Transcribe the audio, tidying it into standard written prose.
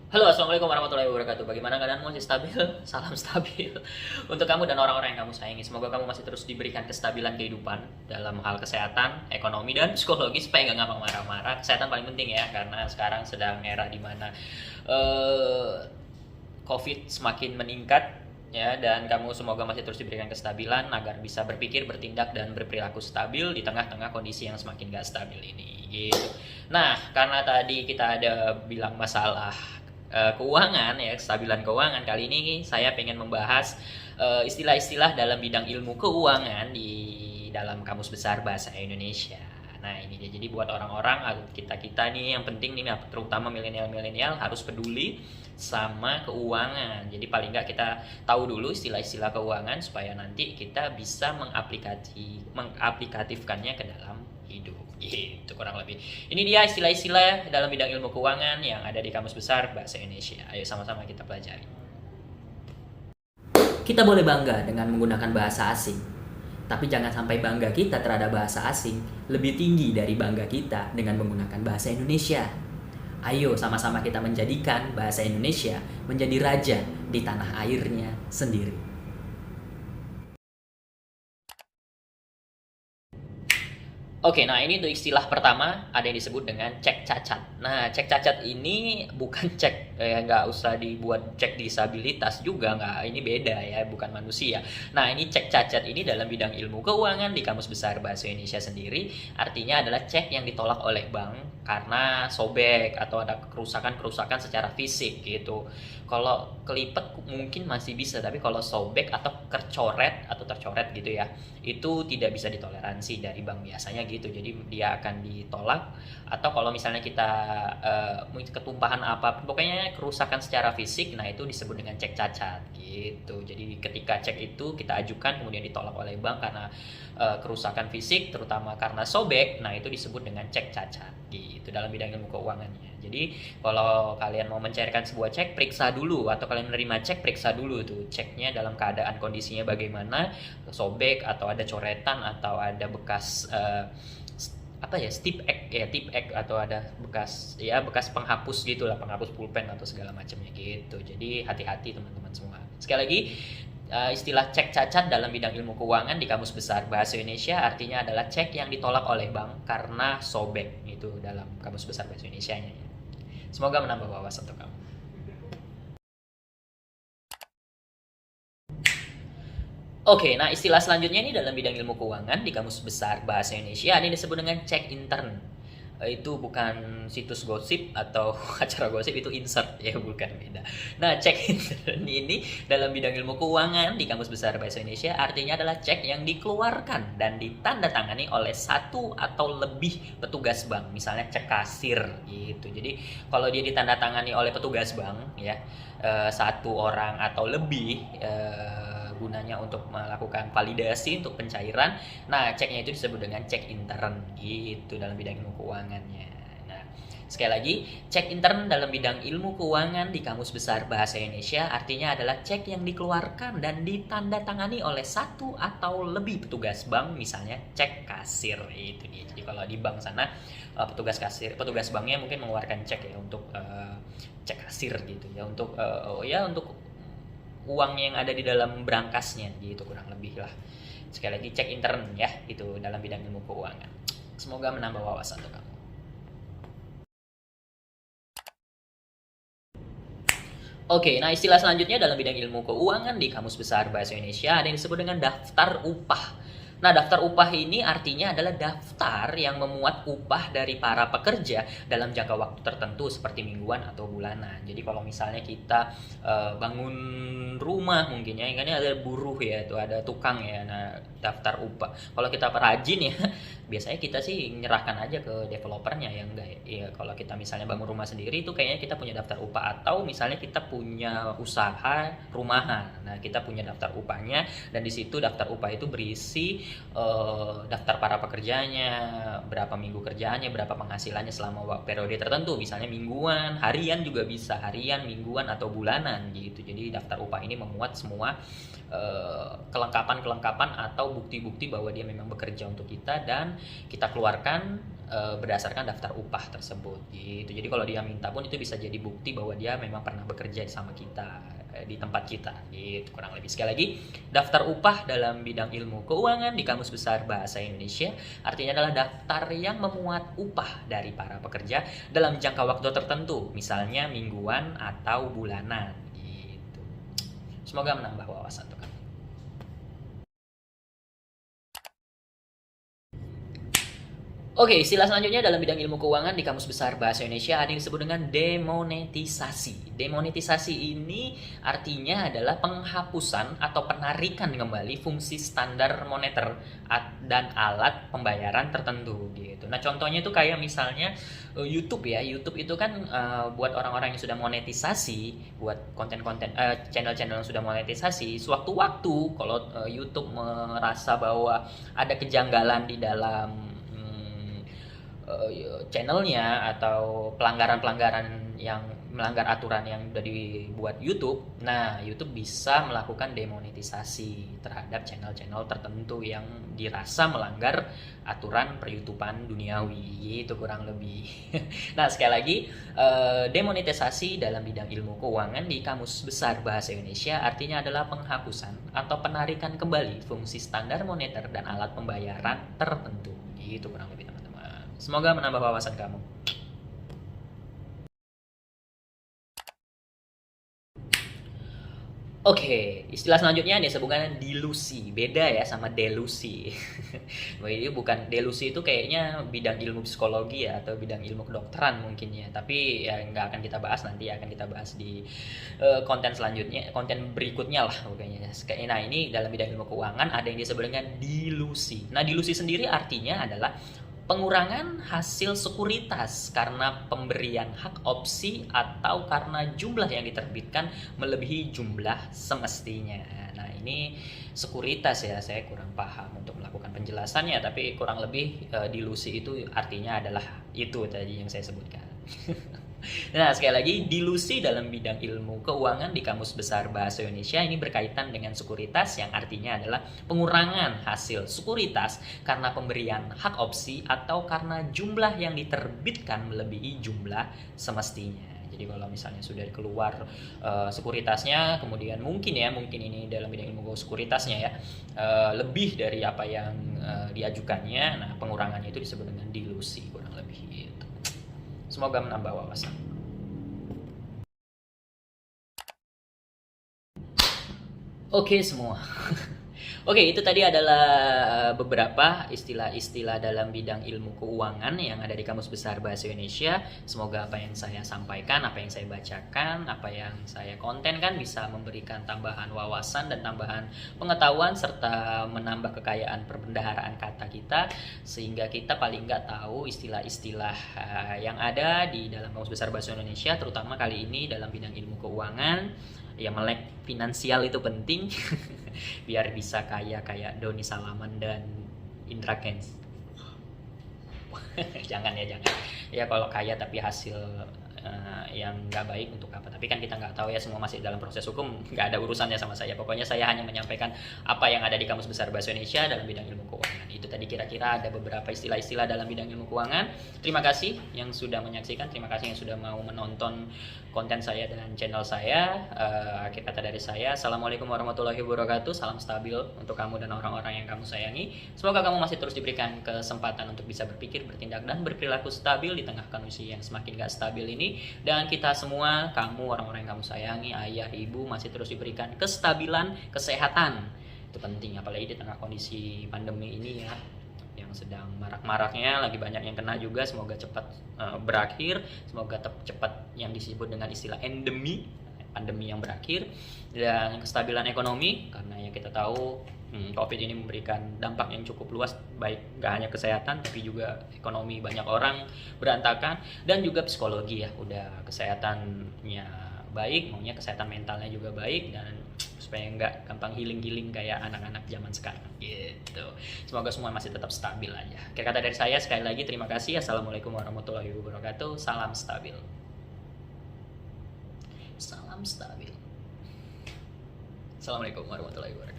Halo, assalamualaikum warahmatullahi wabarakatuh. Bagaimana keadaanmu? Masih stabil? Salam stabil untuk kamu dan orang-orang yang kamu sayangi. Semoga kamu masih terus diberikan kestabilan kehidupan dalam hal kesehatan, ekonomi, dan psikologi supaya nggak gampang marah-marah. Kesehatan paling penting ya, karena sekarang sedang era di mana eh, COVID semakin meningkat ya, dan kamu semoga masih terus diberikan kestabilan agar bisa berpikir, bertindak, dan berperilaku stabil di tengah-tengah kondisi yang semakin gak stabil ini gitu. Nah, karena tadi kita ada bilang masalah keuangan ya, kestabilan keuangan, kali ini saya pengen membahas istilah-istilah dalam bidang ilmu keuangan di dalam Kamus Besar Bahasa Indonesia. Nah, ini dia. Jadi buat orang-orang kita-kita nih yang penting nih, terutama milenial-milenial, harus peduli sama keuangan. Jadi paling nggak kita tahu dulu istilah-istilah keuangan supaya nanti kita bisa mengaplikatifkannya ke dalam hidup. Gitu kurang lebih. Ini dia istilah-istilah dalam bidang ilmu keuangan yang ada di Kamus Besar Bahasa Indonesia. Ayo sama-sama kita pelajari. Kita boleh bangga dengan menggunakan bahasa asing, tapi jangan sampai bangga kita terhadap bahasa asing lebih tinggi dari bangga kita dengan menggunakan bahasa Indonesia. Ayo sama-sama kita menjadikan bahasa Indonesia menjadi raja di tanah airnya sendiri. Oke, nah ini tuh istilah pertama ada yang disebut dengan cek cacat. Nah, cek cacat ini bukan cek, nggak usah dibuat cek disabilitas juga, nggak, ini beda ya, bukan manusia. Nah, ini cek cacat ini dalam bidang ilmu keuangan di Kamus Besar Bahasa Indonesia sendiri artinya adalah cek yang ditolak oleh bank karena sobek atau ada kerusakan-kerusakan secara fisik gitu. Kalau kelipet mungkin masih bisa, tapi kalau sobek atau tercoret gitu ya, itu tidak bisa ditoleransi dari bank biasanya gitu. Jadi dia akan ditolak. Atau kalau misalnya kita ketumpahan apa, pokoknya kerusakan secara fisik, nah itu disebut dengan cek cacat gitu. Jadi ketika cek itu kita ajukan kemudian ditolak oleh bank karena kerusakan fisik, terutama karena sobek, nah itu disebut dengan cek cacat gitu dalam bidang ilmu keuangannya. Jadi kalau kalian mau mencairkan sebuah cek, periksa dulu, atau kalian menerima cek, periksa dulu tuh ceknya dalam keadaan kondisinya bagaimana, sobek atau ada coretan atau ada bekas apa ya, tip ek atau ada bekas penghapus gitulah, penghapus pulpen atau segala macamnya gitu. Jadi hati-hati teman-teman semua. Sekali lagi, istilah cek cacat dalam bidang ilmu keuangan di Kamus Besar Bahasa Indonesia artinya adalah cek yang ditolak oleh bank karena sobek, itu dalam Kamus Besar Bahasa Indonesia-nya ya. Semoga menambah wawasan untuk kamu. Oke, nah istilah selanjutnya ini dalam bidang ilmu keuangan di Kamus Besar Bahasa Indonesia ada yang disebut dengan cek intern. Itu bukan situs gosip atau acara gosip, itu insert ya, bukan, beda. Nah, cek intern ini dalam bidang ilmu keuangan di Kamus Besar Bahasa Indonesia artinya adalah cek yang dikeluarkan dan ditandatangani oleh satu atau lebih petugas bank, misalnya cek kasir gitu. Jadi kalau dia ditandatangani oleh petugas bank ya, satu orang atau lebih, gunanya untuk melakukan validasi untuk pencairan. Nah, ceknya itu disebut dengan cek intern gitu dalam bidang ilmu keuangannya. Nah, sekali lagi, cek intern dalam bidang ilmu keuangan di Kamus Besar Bahasa Indonesia artinya adalah cek yang dikeluarkan dan ditandatangani oleh satu atau lebih petugas bank, misalnya cek kasir itu dia. Jadi kalau di bank sana, petugas banknya mungkin mengeluarkan cek ya untuk cek kasir gitu ya, untuk uang yang ada di dalam berangkasnya gitu kurang lebih lah. Sekali lagi, cek intern ya, itu dalam bidang ilmu keuangan. Semoga menambah wawasan untuk kamu. Oke, nah istilah selanjutnya dalam bidang ilmu keuangan di Kamus Besar Bahasa Indonesia ada yang disebut dengan daftar upah. Nah, daftar upah ini artinya adalah daftar yang memuat upah dari para pekerja dalam jangka waktu tertentu seperti mingguan atau bulanan. Jadi kalau misalnya kita bangun rumah mungkin ya, ini ada buruh ya, itu ada tukang ya. Nah, daftar upah. Kalau kita perajin ya, biasanya kita sih nyerahkan aja ke developernya ya, enggak ya. Iya, kalau kita misalnya bangun rumah sendiri itu kayaknya kita punya daftar upah, atau misalnya kita punya usaha rumahan. Nah, kita punya daftar upahnya, dan di situ daftar upah itu berisi daftar para pekerjanya, berapa minggu kerjaannya, berapa penghasilannya selama periode tertentu, misalnya mingguan, harian juga bisa, harian, mingguan atau bulanan gitu. Jadi daftar upah ini memuat semua kelengkapan-kelengkapan atau bukti-bukti bahwa dia memang bekerja untuk kita, dan kita keluarkan berdasarkan daftar upah tersebut gitu. Jadi kalau dia minta pun itu bisa jadi bukti bahwa dia memang pernah bekerja sama kita, di tempat kita gitu kurang lebih. Sekali lagi, daftar upah dalam bidang ilmu keuangan di Kamus Besar Bahasa Indonesia artinya adalah daftar yang memuat upah dari para pekerja dalam jangka waktu tertentu, misalnya mingguan atau bulanan gitu. Semoga menambah wawasan untuk kamu. Oke, istilah selanjutnya dalam bidang ilmu keuangan di Kamus Besar Bahasa Indonesia ada yang disebut dengan demonetisasi. Demonetisasi ini artinya adalah penghapusan atau penarikan kembali fungsi standar moneter dan alat pembayaran tertentu gitu. Nah, contohnya itu kayak misalnya YouTube ya. YouTube itu kan buat orang-orang yang sudah monetisasi, buat konten-konten channel-channel yang sudah monetisasi, sewaktu-waktu kalau YouTube merasa bahwa ada kejanggalan di dalam channelnya atau pelanggaran-pelanggaran yang melanggar aturan yang udah dibuat YouTube, nah YouTube bisa melakukan demonetisasi terhadap channel-channel tertentu yang dirasa melanggar aturan per-YouTubean duniawi, itu kurang lebih. Nah, sekali lagi, demonetisasi dalam bidang ilmu keuangan di Kamus Besar Bahasa Indonesia artinya adalah penghapusan atau penarikan kembali fungsi standar moneter dan alat pembayaran tertentu, itu kurang lebih. Semoga menambah wawasan kamu. Oke, istilah selanjutnya disebutkan dilusi. Beda ya sama delusi. Ini bukan delusi, itu kayaknya bidang ilmu psikologi ya, atau bidang ilmu kedokteran mungkin ya. Tapi ya nggak akan kita bahas nanti, akan kita bahas di konten selanjutnya, konten berikutnya lah pokoknya. Nah, ini dalam bidang ilmu keuangan ada yang disebut dengan dilusi. Nah, dilusi sendiri artinya adalah pengurangan hasil sekuritas karena pemberian hak opsi atau karena jumlah yang diterbitkan melebihi jumlah semestinya. Nah, ini sekuritas ya, saya kurang paham untuk melakukan penjelasannya, tapi kurang lebih dilusi itu artinya adalah itu tadi yang saya sebutkan. Nah, sekali lagi, dilusi dalam bidang ilmu keuangan di Kamus Besar Bahasa Indonesia ini berkaitan dengan sekuritas yang artinya adalah pengurangan hasil sekuritas karena pemberian hak opsi atau karena jumlah yang diterbitkan melebihi jumlah semestinya. Jadi kalau misalnya sudah keluar sekuritasnya, kemudian mungkin ini dalam bidang ilmu sekuritasnya ya, lebih dari apa yang diajukannya, nah pengurangannya itu disebut dengan dilusi kurang lebih gitu. Semoga menambah wawasan. Oke semua. Oke, itu tadi adalah beberapa istilah-istilah dalam bidang ilmu keuangan yang ada di Kamus Besar Bahasa Indonesia. Semoga apa yang saya sampaikan, apa yang saya bacakan, apa yang saya kontenkan bisa memberikan tambahan wawasan dan tambahan pengetahuan serta menambah kekayaan perbendaharaan kata kita, sehingga kita paling nggak tahu istilah-istilah yang ada di dalam Kamus Besar Bahasa Indonesia, terutama kali ini dalam bidang ilmu keuangan. Ya, melek finansial itu penting biar bisa kaya kayak Doni Salaman dan Indra Kents. Jangan ya, kalau kaya tapi hasil yang nggak baik untuk apa, tapi kan kita nggak tahu ya, semua masih dalam proses hukum, nggak ada urusannya sama saya. Pokoknya saya hanya menyampaikan apa yang ada di Kamus Besar Bahasa Indonesia dalam bidang ilmu keuangan. Itu tadi kira-kira ada beberapa istilah-istilah dalam bidang ilmu keuangan. Terima kasih yang sudah menyaksikan, terima kasih yang sudah mau menonton konten saya dan channel saya. Akhir kata dari saya, assalamualaikum warahmatullahi wabarakatuh. Salam stabil untuk kamu dan orang-orang yang kamu sayangi. Semoga kamu masih terus diberikan kesempatan untuk bisa berpikir, bertindak, dan berperilaku stabil di tengah kondisi yang semakin gak stabil ini. Dan kita semua, kamu, orang-orang yang kamu sayangi, ayah, ibu, masih terus diberikan kestabilan, kesehatan. Itu penting, apalagi di tengah kondisi pandemi ini ya, yang sedang marak-maraknya, lagi banyak yang kena juga. Semoga cepat berakhir, semoga cepat yang disebut dengan istilah endemi, pandemi yang berakhir, dan kestabilan ekonomi, karena yang kita tahu COVID ini memberikan dampak yang cukup luas, baik gak hanya kesehatan tapi juga ekonomi banyak orang berantakan, dan juga psikologi ya, udah kesehatannya baik, maunya kesehatan mentalnya juga baik, dan supaya nggak gampang healing kayak anak-anak zaman sekarang gitu. Semoga semua masih tetap stabil aja. Kata dari saya sekali lagi, terima kasih. Assalamualaikum warahmatullahi wabarakatuh. Salam stabil. Salam stabil. Assalamualaikum warahmatullahi wabarakatuh.